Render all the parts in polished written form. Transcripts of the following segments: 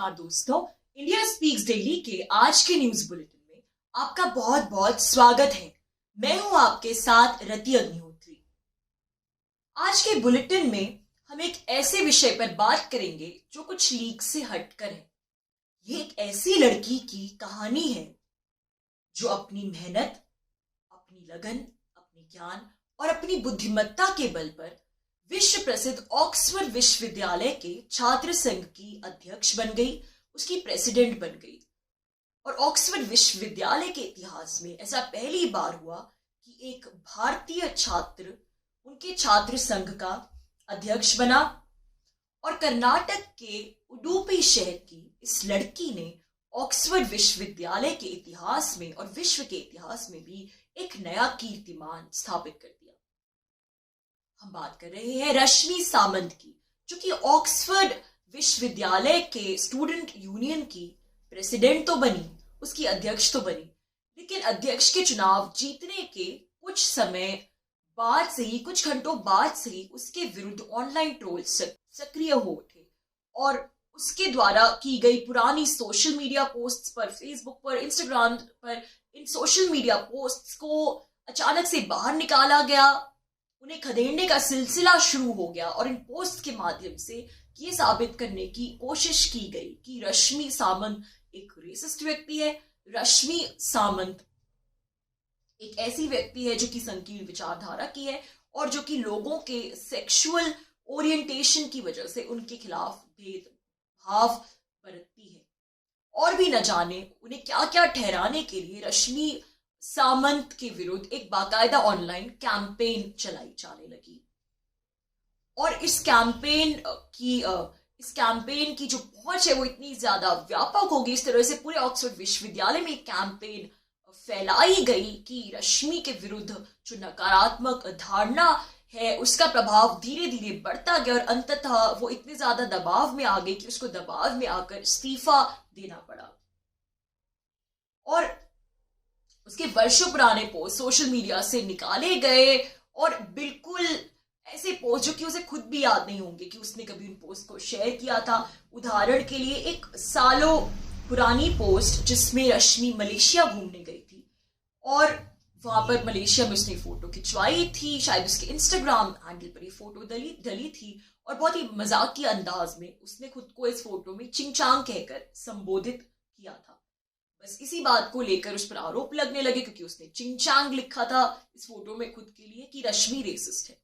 नमस्कार दोस्तों, India speaks daily के आज के न्यूज बुलेटिन में आपका बहुत बहुत स्वागत है। मैं हूं आपके साथ रति अग्निहोत्री। आज के बुलेटिन में हम एक ऐसे विषय पर बात करेंगे जो कुछ लीक से हटकर है। ये एक ऐसी लड़की की कहानी है जो अपनी मेहनत, अपनी लगन, अपनी ज्ञान और अपनी बुद्धिमत्ता के बल पर विश्व प्रसिद्ध ऑक्सफोर्ड विश्वविद्यालय के छात्र संघ की अध्यक्ष बन गई, उसकी प्रेसिडेंट बन गई। और ऑक्सफोर्ड विश्वविद्यालय के इतिहास में ऐसा पहली बार हुआ कि एक भारतीय छात्र उनके छात्र संघ का अध्यक्ष बना। और कर्नाटक के उडुपी शहर की इस लड़की ने ऑक्सफोर्ड विश्वविद्यालय के इतिहास में और विश्व के इतिहास में भी एक नया कीर्तिमान स्थापित कर दिया। हम बात कर रहे हैं रश्मि सामंत की, जो कि ऑक्सफोर्ड विश्वविद्यालय के स्टूडेंट यूनियन की प्रेसिडेंट तो बनी, उसकी अध्यक्ष तो बनी, लेकिन अध्यक्ष के चुनाव जीतने के कुछ समय बाद से ही, कुछ घंटों बाद से ही उसके विरुद्ध ऑनलाइन ट्रोल सक्रिय हो उठे और उसके द्वारा की गई पुरानी सोशल मीडिया पोस्ट्स पर, फेसबुक पर, इंस्टाग्राम पर, इन सोशल मीडिया पोस्ट्स को अचानक से बाहर निकाला गया, उन्हें खदेड़ने का सिलसिला शुरू हो गया। और इन पोस्ट के माध्यम से ये साबित करने की कोशिश की गई कि रश्मि सामंत एक रेसिस्ट व्यक्ति है। रश्मि सामंत एक ऐसी व्यक्ति है जो कि संकीर्ण विचारधारा की है और जो कि लोगों के सेक्सुअल ओरिएंटेशन की वजह से उनके खिलाफ भेदभाव बरतती है। और भी न जाने उन्हें क्या क्या ठहराने के लिए रश्मि सामंत के विरुद्ध एक बाकायदा ऑनलाइन कैंपेन चलाई जाने लगी। और इस कैंपेन की जो पहुंच है वो इतनी ज्यादा व्यापक होगी, इस तरह से पूरे ऑक्सफोर्ड विश्वविद्यालय में एक कैंपेन फैलाई गई कि रश्मि के विरुद्ध जो नकारात्मक धारणा है उसका प्रभाव धीरे धीरे बढ़ता गया और अंततः वो इतने ज्यादा दबाव में आ गई कि उसको दबाव में आकर इस्तीफा देना पड़ा। और उसके वर्षों पुराने पोस्ट सोशल मीडिया से निकाले गए और बिल्कुल ऐसे पोस्ट जो कि उसे खुद भी याद नहीं होंगे कि उसने कभी उन पोस्ट को शेयर किया था। उदाहरण के लिए एक सालों पुरानी पोस्ट जिसमें रश्मि मलेशिया घूमने गई थी और वहां पर मलेशिया में उसने फोटो खिंचवाई थी, शायद उसके इंस्टाग्राम हैंडल पर ये फोटो डली थी और बहुत ही मजाकिया अंदाज में उसने खुद को इस फोटो में चिंगचांग कहकर संबोधित किया था। बस इसी बात को लेकर उस पर आरोप लगने लगे क्योंकि उसने चिंगचांग लिखा था इस फोटो में खुद के लिए कि रश्मि रेसिस्ट है।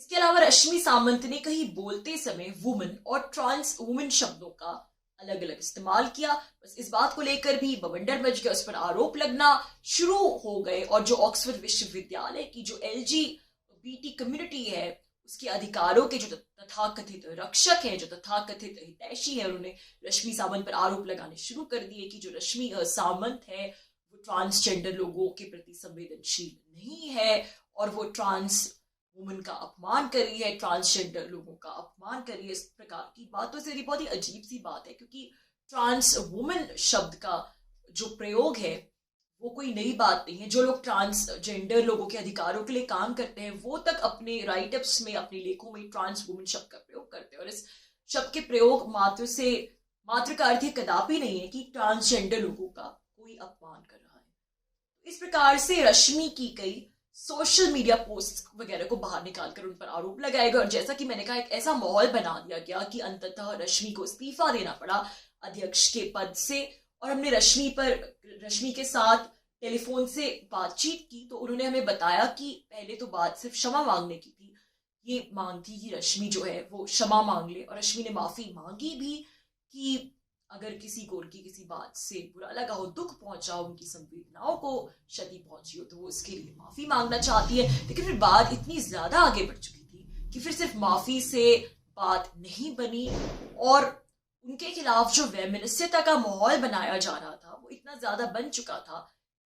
इसके अलावा रश्मि सामंत ने कहीं बोलते समय वुमन और ट्रांस वुमन शब्दों का अलग अलग इस्तेमाल किया। बस इस बात को लेकर भी बवंडर मच गया, उस पर आरोप लगना शुरू हो गए और जो ऑक्सफोर्ड विश्वविद्यालय की जो LGBT कम्युनिटी है उसके अधिकारों के जो तथाकथित रक्षक हैं, जो तथाकथित हितैषी हैं, उन्होंने रश्मि सामंत पर आरोप लगाने शुरू कर दिए कि जो रश्मि सामंत है वो ट्रांसजेंडर लोगों के प्रति संवेदनशील नहीं है और वो ट्रांस वुमन का अपमान कर रही है, ट्रांसजेंडर लोगों का अपमान कर रही है। इस प्रकार की बातों से बहुत ही अजीब सी बात है क्योंकि ट्रांस वुमन शब्द का जो प्रयोग है वो कोई नई बात नहीं है। जो लोग ट्रांसजेंडर लोगों के अधिकारों के लिए काम करते हैं वो तक अपने राइटअप्स में, अपने लेखों में ट्रांस वुमन शब्द का प्रयोग करते हैं और इस शब्द के प्रयोग मात्र का अर्थ कदापि नहीं है कि ट्रांसजेंडर लोगों का कोई अपमान कर रहा है। इस प्रकार से रश्मि की कई सोशल मीडिया पोस्ट वगैरह को बाहर निकालकर उन पर आरोप लगाए गए और जैसा कि मैंने कहा एक ऐसा माहौल बना दिया गया कि अंततः रश्मि को इस्तीफा देना पड़ा अध्यक्ष के पद से। और हमने रश्मि के साथ टेलीफोन से बातचीत की तो उन्होंने हमें बताया कि पहले तो बात सिर्फ क्षमा मांगने की थी, ये मांग थी कि रश्मि जो है वो क्षमा मांग ले और रश्मि ने माफी मांगी भी कि अगर किसी को उनकी किसी बात से बुरा लगा हो, दुख पहुंचा हो, उनकी संवेदनाओं को क्षति पहुंची हो तो वो उसके लिए माफी मांगना चाहती है। लेकिन फिर बात इतनी ज्यादा आगे बढ़ चुकी थी कि फिर सिर्फ माफी से बात नहीं बनी और उनके खिलाफ जो वैमनस्यता का माहौल बनाया जा रहा था वो इतना ज्यादा बन चुका था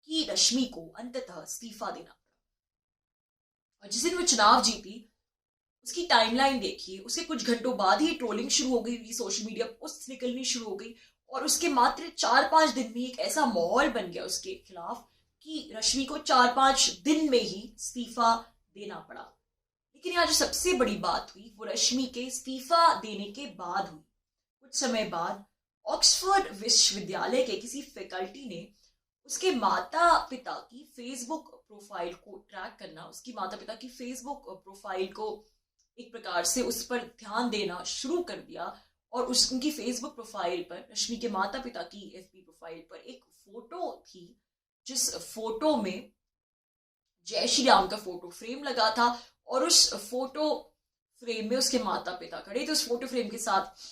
कि रश्मि को अंततः इस्तीफा देना पड़ा। और जिस दिन वो चुनाव जीती उसकी टाइमलाइन देखिए, उसके कुछ घंटों बाद ही ट्रोलिंग शुरू हो गई, सोशल मीडिया पोस्ट निकलनी शुरू हो गई और उसके मात्र 4-5 दिन में एक ऐसा माहौल बन गया उसके खिलाफ कि रश्मि को 4-5 दिन में ही इस्तीफा देना पड़ा। लेकिन यहाँ जो सबसे बड़ी बात हुई वो रश्मि के इस्तीफा देने के बाद हुई। कुछ समय बाद ऑक्सफोर्ड विश्वविद्यालय के किसी फैकल्टी ने उसके माता पिता की फेसबुक प्रोफाइल को ट्रैक करना, उसकी माता पिता की फेसबुक प्रोफाइल को एक प्रकार से उस पर ध्यान देना शुरू कर दिया। और उनकी फेसबुक प्रोफाइल पर, रश्मि के माता पिता की एफबी प्रोफाइल पर एक फोटो थी, जिस फोटो में जय श्री राम का फोटो फ्रेम लगा था और उस फोटो फ्रेम में उसके माता पिता खड़े थे। उस फोटो फ्रेम के साथ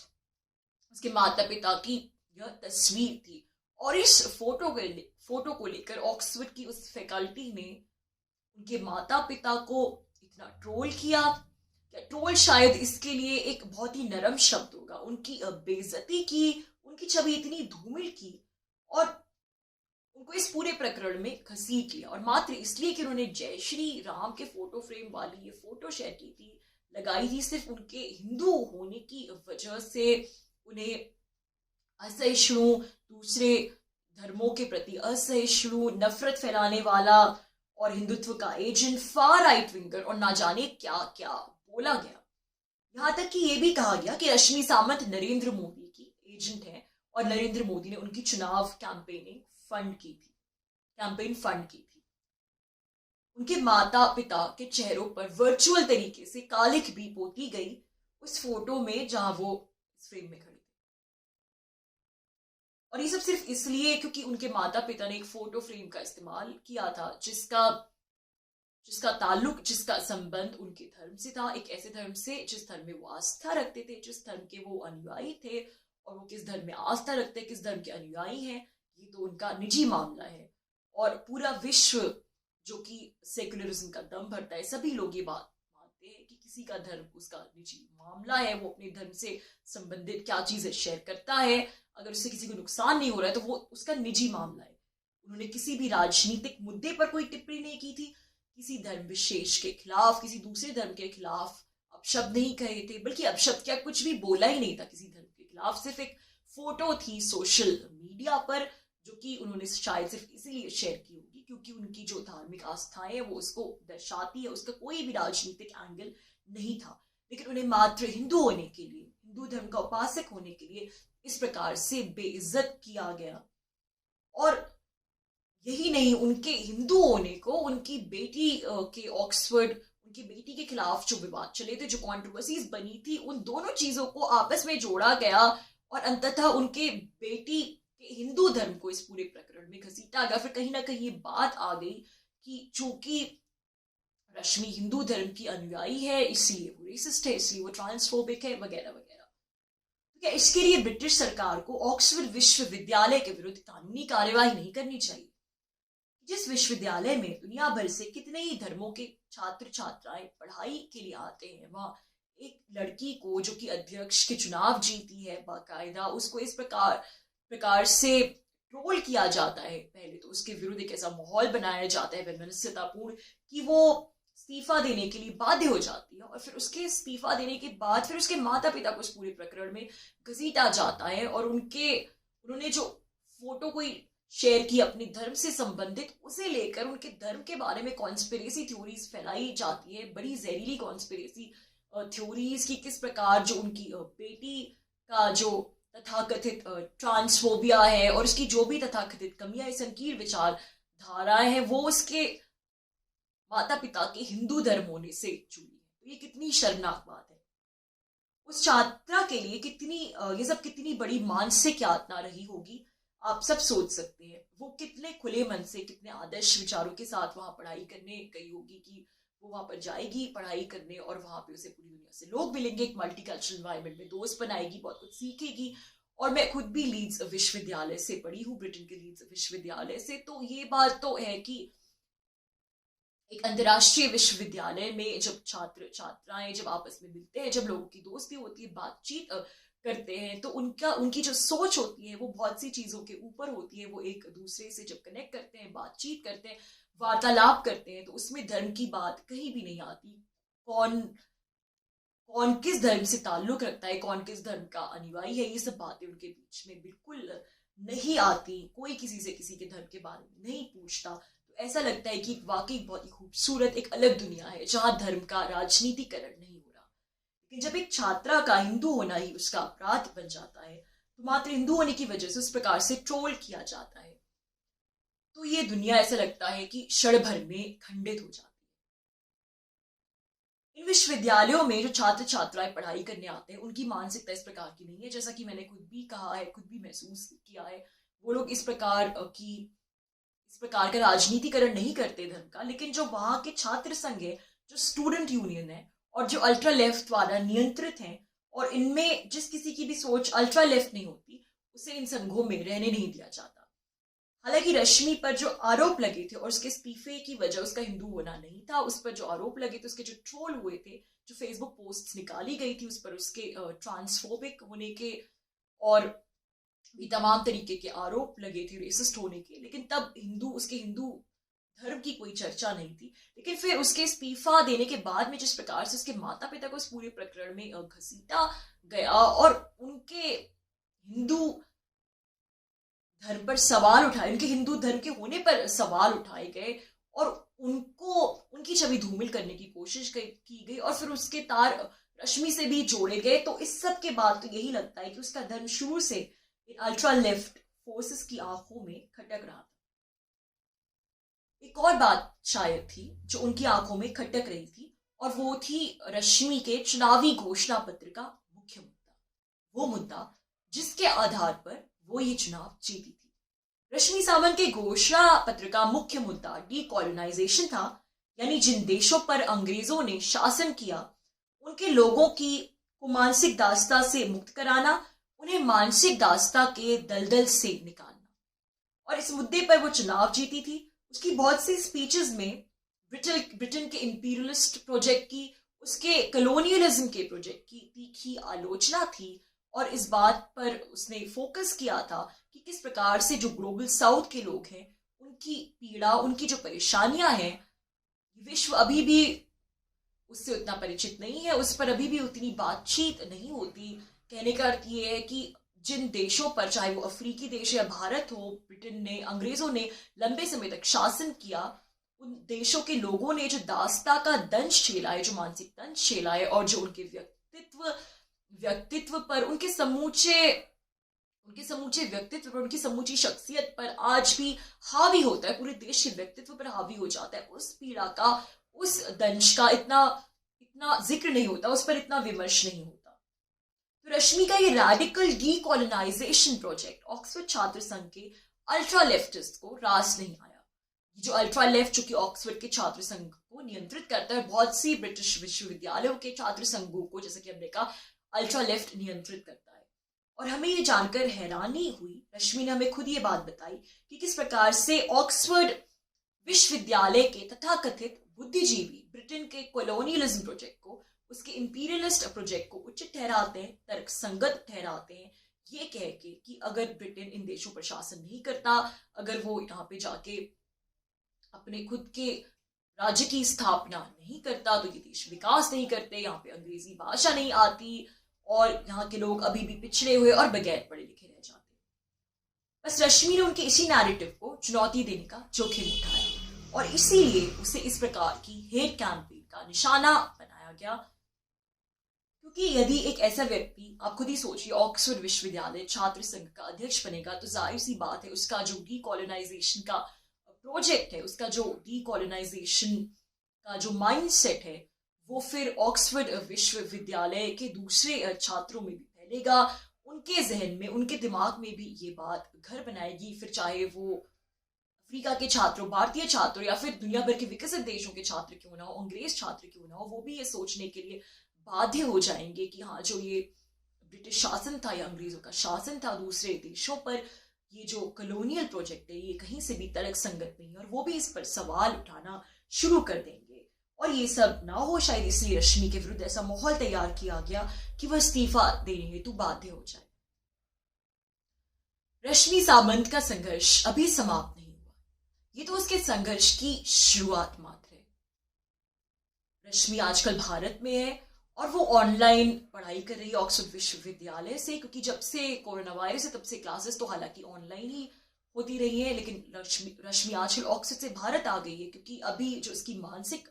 उसके माता पिता की यह तस्वीर थी। और इस फोटो को लेकर ऑक्सफोर्ड की उस फैकल्टी ने उनके माता पिता को इतना ट्रोल किया, या ट्रोल शायद इसके लिए एक बहुत ही नरम शब्द होगा, उनकी बेइज्जती की, उनकी छवि इतनी धूमिल की और उनको इस पूरे प्रकरण में घसीट लिया। और मात्र इसलिए कि उन्होंने जय श्री राम के फोटो फ्रेम वाली ये फोटो शेयर की थी, लगाई थी, सिर्फ उनके हिंदू होने की वजह से उन्हें असहिष्णु, दूसरे धर्मों के प्रति असहिष्णु, नफरत फैलाने वाला और हिंदुत्व का एजेंट, फार राइट विंगर और ना जाने क्या क्या बोला गया। यहां तक कि यह भी कहा गया कि रश्मि सामंत नरेंद्र मोदी की एजेंट है और नरेंद्र मोदी ने उनकी चुनाव कैंपेन फंड की थी। उनके माता पिता के चेहरों पर वर्चुअल तरीके से कालिख भी पोती गई उस फोटो में जहां वो इस फ्रेम में खड़े थे। और ये सब सिर्फ इसलिए क्योंकि उनके माता पिता ने एक फोटो फ्रेम का इस्तेमाल किया था जिसका ताल्लुक, जिसका संबंध उनके धर्म से था, एक ऐसे धर्म से जिस धर्म में वो आस्था रखते थे, जिस धर्म के वो अनुयायी थे। और वो किस धर्म में आस्था रखते हैं, किस धर्म के अनुयायी हैं, ये तो उनका निजी मामला है। और पूरा विश्व जो कि सेक्युलरिज्म का दम भरता है, सभी लोग ये बात मानते हैं कि किसी का धर्म उसका निजी मामला है, वो अपने धर्म से संबंधित क्या चीजें शेयर करता है, अगर उससे किसी को नुकसान नहीं हो रहा है तो वो उसका निजी मामला है। उन्होंने किसी भी राजनीतिक मुद्दे पर कोई टिप्पणी नहीं की थी, किसी धर्म विशेष के खिलाफ, किसी दूसरे धर्म के खिलाफ अपशब्द नहीं कहे थे, बल्कि अपशब्द क्या, कुछ भी बोला ही नहीं था किसी धर्म के खिलाफ। सिर्फ एक फोटो थी सोशल मीडिया पर, जो कि उन्होंने शायद सिर्फ इसीलिए शेयर की होगी क्योंकि उनकी जो धार्मिक आस्थाएं है वो उसको दर्शाती है, उसका कोई भी राजनीतिक एंगल नहीं था। लेकिन उन्हें मात्र हिंदू होने के लिए, हिंदू धर्म का उपासक होने के लिए इस प्रकार से बेइज्जत किया गया। और यही नहीं, उनके हिंदू होने को, उनकी बेटी के ऑक्सफोर्ड, उनकी बेटी के खिलाफ जो विवाद चले थे, जो कंट्रोवर्सीज बनी थी, उन दोनों चीजों को आपस में जोड़ा गया और अंततः उनके बेटी के हिंदू धर्म को इस पूरे प्रकरण में घसीटा गया। फिर कहीं ना कहीं ये बात आ गई कि चूंकि रश्मि हिंदू धर्म की अनुयायी है इसलिए वो रेसिस्ट है, इसलिए वो ट्रांसफोबिक है, वगैरह वगैरह। तो क्या इसके लिए ब्रिटिश सरकार को ऑक्सफोर्ड विश्वविद्यालय के विरुद्ध कानूनी कार्यवाही नहीं करनी चाहिए? जिस विश्वविद्यालय में दुनिया भर से कितने ही धर्मों के छात्र छात्राएं पढ़ाई के लिए आते हैं, वहां एक लड़की को जो कि अध्यक्ष के चुनाव जीती है बाकायदा, उसको इस प्रकार से ट्रोल किया जाता है। पहले तो उसके विरुद्ध एक ऐसा माहौल बनाया जाता है वैमनस्यतापूर्ण कि वो इस्तीफा देने के लिए बाध्य हो जाती है। और फिर उसके इस्तीफा देने के बाद फिर उसके माता पिता को इस पूरे प्रकरण में घसीटा जाता है। और उन्होंने जो फोटो कोई शेयर की अपने धर्म से संबंधित, उसे लेकर उनके धर्म के बारे में कॉन्स्पिरेसी थ्योरीज फैलाई जाती है, बड़ी जहरीली कॉन्स्पिरेसी थ्योरीज की किस प्रकार जो उनकी बेटी का जो तथाकथित ट्रांसफोबिया है और उसकी जो भी तथाकथित कमियां, संकीर्ण विचार धाराएं हैं, वो उसके माता पिता के हिंदू धर्म होने से जुड़ी है। तो ये कितनी शर्मनाक बात है। उस छात्रा के लिए ये सब कितनी बड़ी मानसिक यातना रही होगी, आप सब सोच सकते हैं। वो कितने खुले मन से, कितने आदर्श विचारों के साथ वहां पढ़ाई करने गई होगी कि वो वहां पर जाएगी पढ़ाई करने और वहां पे उसे पूरी दुनिया से लोग मिलेंगे, एक मल्टीकल्चरल एनवायरनमेंट में दोस्त बनाएगी, बहुत कुछ सीखेगी। और मैं खुद भी लीड्स विश्वविद्यालय से पढ़ी हूँ, ब्रिटेन के लीड्स विश्वविद्यालय से। तो ये बात तो है कि एक अंतर्राष्ट्रीय विश्वविद्यालय में जब छात्र छात्राएं जब आपस में मिलते हैं, जब लोगों की दोस्ती होती है, बातचीत करते हैं, तो उनकी जो सोच होती है वो बहुत सी चीजों के ऊपर होती है। वो एक दूसरे से जब कनेक्ट करते हैं, बातचीत करते हैं, वार्तालाप करते हैं, तो उसमें धर्म की बात कहीं भी नहीं आती। कौन किस धर्म से ताल्लुक रखता है, कौन किस धर्म का अनुयायी है, ये सब बातें उनके बीच में बिल्कुल नहीं आती। कोई किसी से किसी के धर्म के बारे में नहीं पूछता। तो ऐसा लगता है कि वाकई बहुत ही खूबसूरत एक अलग दुनिया है जहां धर्म का राजनीतिकरण नहीं हो रहा। लेकिन जब एक छात्रा का हिंदू होना ही उसका अपराध बन जाता है, तो मात्र हिंदू होने की वजह से उस प्रकार से ट्रोल किया जाता है, तो ये दुनिया ऐसा लगता है कि क्षण भर में खंडित हो जाती है। इन विश्वविद्यालयों में जो छात्र छात्राएं पढ़ाई करने आते हैं, उनकी मानसिकता इस प्रकार की नहीं है। जैसा कि मैंने खुद भी कहा है, खुद भी महसूस किया है, वो लोग इस प्रकार का राजनीतिकरण नहीं करते धर्म का। लेकिन जो वहां के छात्र संघ है, जो स्टूडेंट यूनियन है, और जो अल्ट्रा लेफ्ट द्वारा नियंत्रित हैं, और इनमें जिस किसी की भी सोच अल्ट्रा लेफ्ट नहीं होती, उसे इन संघों में रहने नहीं दिया जाता। हालांकि रश्मि पर जो आरोप लगे थे और उसके इस्तीफे की वजह उसका हिंदू होना नहीं था, उस पर जो आरोप लगे थे, उसके जो ट्रोल हुए थे, जो फेसबुक पोस्ट निकाली गई थी उस पर उसके ट्रांसफोबिक होने के और भी तमाम तरीके के आरोप लगे थे, रेसिस्ट होने के, लेकिन तब उसके हिंदू धर्म की कोई चर्चा नहीं थी। लेकिन फिर उसके इस्तीफा देने के बाद में जिस प्रकार से उसके माता पिता को इस पूरे प्रकरण में घसीटा गया और उनके हिंदू धर्म पर सवाल उठाए, उनके हिंदू धर्म के होने पर सवाल उठाए गए और उनकी छवि धूमिल करने की कोशिश की गई और फिर उसके तार रश्मि से भी जोड़े गए, तो इस सब के बाद तो यही लगता है कि उसका धर्म शुरू से इन अल्ट्रा लेफ्ट फोर्सेस की आंखों में खटक रहा था। एक और बात शायद थी जो उनकी आंखों में खटक रही थी, और वो थी रश्मि के चुनावी घोषणा पत्र का मुख्य मुद्दा, वो मुद्दा जिसके आधार पर वो ये चुनाव जीती थी। रश्मि सावंत के घोषणा पत्र का मुख्य मुद्दा डीकॉलोनाइजेशन था, यानी जिन देशों पर अंग्रेजों ने शासन किया उनके लोगों को मानसिक दासता से मुक्त कराना, उन्हें मानसिक दासता के दलदल से निकालना। और इस मुद्दे पर वो चुनाव जीती थी। उसकी बहुत सी स्पीचेस में ब्रिटेन के इंपीरियलिस्ट प्रोजेक्ट की, उसके कॉलोनियलिज्म के प्रोजेक्ट की तीखी आलोचना थी, और इस बात पर उसने फोकस किया था कि किस प्रकार से जो ग्लोबल साउथ के लोग हैं, उनकी पीड़ा, उनकी जो परेशानियां हैं, विश्व अभी भी उससे उतना परिचित नहीं है, उस पर अभी भी उतनी बातचीत नहीं होती। कहने का अर्थ ये है कि जिन देशों पर, चाहे वो अफ्रीकी देश या भारत हो, ब्रिटेन ने, अंग्रेजों ने लंबे समय तक शासन किया, उन देशों के लोगों ने जो दासता का दंश झेला है, जो मानसिक दंश झेला है, और जो उनके व्यक्तित्व पर, उनके समूचे व्यक्तित्व पर, उनकी समूची शख्सियत पर आज भी हावी होता है, पूरे देश के व्यक्तित्व पर हावी हो जाता है, उस पीड़ा का, उस दंश का इतना जिक्र नहीं होता, उस पर इतना विमर्श नहीं होता। तो रश्मि का ये रैडिकल डीकॉलोनाइजेशन प्रोजेक्ट ऑक्सफोर्ड छात्र संघ के अल्ट्रा लेफ्टिस्ट को रास नहीं आया। जो अल्ट्रा लेफ्ट, जो कि ऑक्सफोर्ड के छात्र संघ को नियंत्रित करता है, बहुत सी ब्रिटिश विश्वविद्यालयों के छात्र संघों को, जैसे कि हमने कहा, अल्ट्रा लेफ्ट नियंत्रित करता है। और हमें ये जानकर हैरानी हुई, रश्मि ने हमें खुद ये बात बताई कि किस प्रकार से ऑक्सफोर्ड विश्वविद्यालय के तथाकथित बुद्धिजीवी ब्रिटेन के कॉलोनियलिज्म प्रोजेक्ट को, उसके इंपीरियलिस्ट प्रोजेक्ट को उचित ठहराते हैं, तर्कसंगत ठहराते हैं, ये कह के कि अगर ब्रिटेन इन देशों पर शासन नहीं करता, अगर वो यहाँ पे जाके अपने खुद के राज्य की स्थापना नहीं करता, तो ये देश विकास नहीं करते, यहाँ पे अंग्रेजी भाषा नहीं आती, और यहाँ के लोग अभी भी पिछड़े हुए और बगैर पढ़े लिखे रह जाते। बस रश्मि ने उनके इसी नैरेटिव को चुनौती देने का जोखिम उठाया, और इसीलिए उसे इस प्रकार की हेट कैंपेन का निशाना बनाया गया। क्योंकि यदि एक ऐसा व्यक्ति, आप खुद ही सोचिए, ऑक्सफोर्ड विश्वविद्यालय छात्र संघ का अध्यक्ष बनेगा, तो जाहिर सी बात है उसका जो डीकॉलोनाइजेशन का प्रोजेक्ट है, उसका जो डीकॉलोनाइजेशन का जो माइंडसेट है, वो फिर ऑक्सफोर्ड विश्वविद्यालय के दूसरे छात्रों में भी फैलेगा, उनके जहन में, उनके दिमाग में भी ये बात घर बनाएगी। फिर चाहे वो अफ्रीका के छात्रों, भारतीय छात्रों, या फिर दुनिया भर के विकसित देशों के छात्र क्यों ना हो, अंग्रेज छात्र क्यों ना हो, वो भी ये सोचने के लिए बाध्य हो जाएंगे कि हाँ, जो ये ब्रिटिश शासन था या अंग्रेजों का शासन था दूसरे देशों पर, ये जो कॉलोनियल प्रोजेक्ट है, ये कहीं से भी तर्क संगत नहीं है, और वो भी इस पर सवाल उठाना शुरू कर देंगे। और ये सब ना हो शायद इसलिए रश्मि के विरुद्ध ऐसा माहौल तैयार किया गया कि वह इस्तीफा देने हेतु बाध्य हो जाए। रश्मि सावंत का संघर्ष अभी समाप्त नहीं हुआ, ये तो उसके संघर्ष की शुरुआत मात्र है। रश्मि आजकल भारत में है और वो ऑनलाइन पढ़ाई कर रही है ऑक्सफोर्ड विश्वविद्यालय से, क्योंकि जब से कोरोना वायरस है तब से क्लासेस तो हालांकि ऑनलाइन ही होती रही है, लेकिन रश्मि आजकल ऑक्सफोर्ड से भारत आ गई है, क्योंकि अभी जो इसकी मानसिक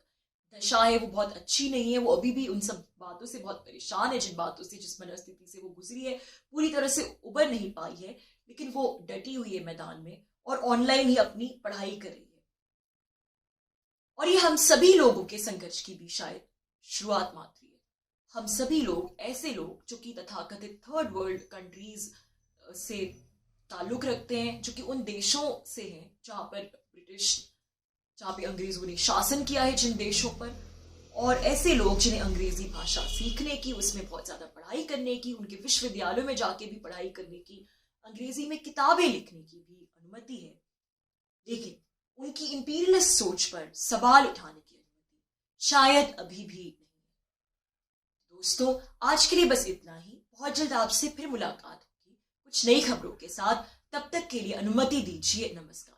दशा है वो बहुत अच्छी नहीं है। वो अभी भी उन सब बातों से बहुत परेशान है, जिन बातों से, जिस मनस्थिति से वो गुजरी है, पूरी तरह से उबर नहीं पाई है, लेकिन वो डटी हुई है मैदान में और ऑनलाइन ही अपनी पढ़ाई कर रही है। और ये हम सभी लोगों के संघर्ष की भी शायद शुरुआत मात्र है। हम सभी लोग, ऐसे लोग जो कि तथाकथित थर्ड वर्ल्ड कंट्रीज से ताल्लुक रखते हैं, जो कि उन देशों से हैं जहां पे अंग्रेजों ने शासन किया है, जिन देशों पर, और ऐसे लोग जिन्हें अंग्रेजी भाषा सीखने की, उसमें बहुत ज्यादा पढ़ाई करने की, उनके विश्वविद्यालयों में जाके भी पढ़ाई करने की, अंग्रेजी में किताबें लिखने की भी अनुमति है, लेकिन उनकी इंपीरियलिस्ट सोच पर सवाल उठाने की अनुमति शायद अभी भी नहीं है। दोस्तों, आज के लिए बस इतना ही। बहुत जल्द आपसे फिर मुलाकात होगी कुछ नई खबरों के साथ। तब तक के लिए अनुमति दीजिए। नमस्कार।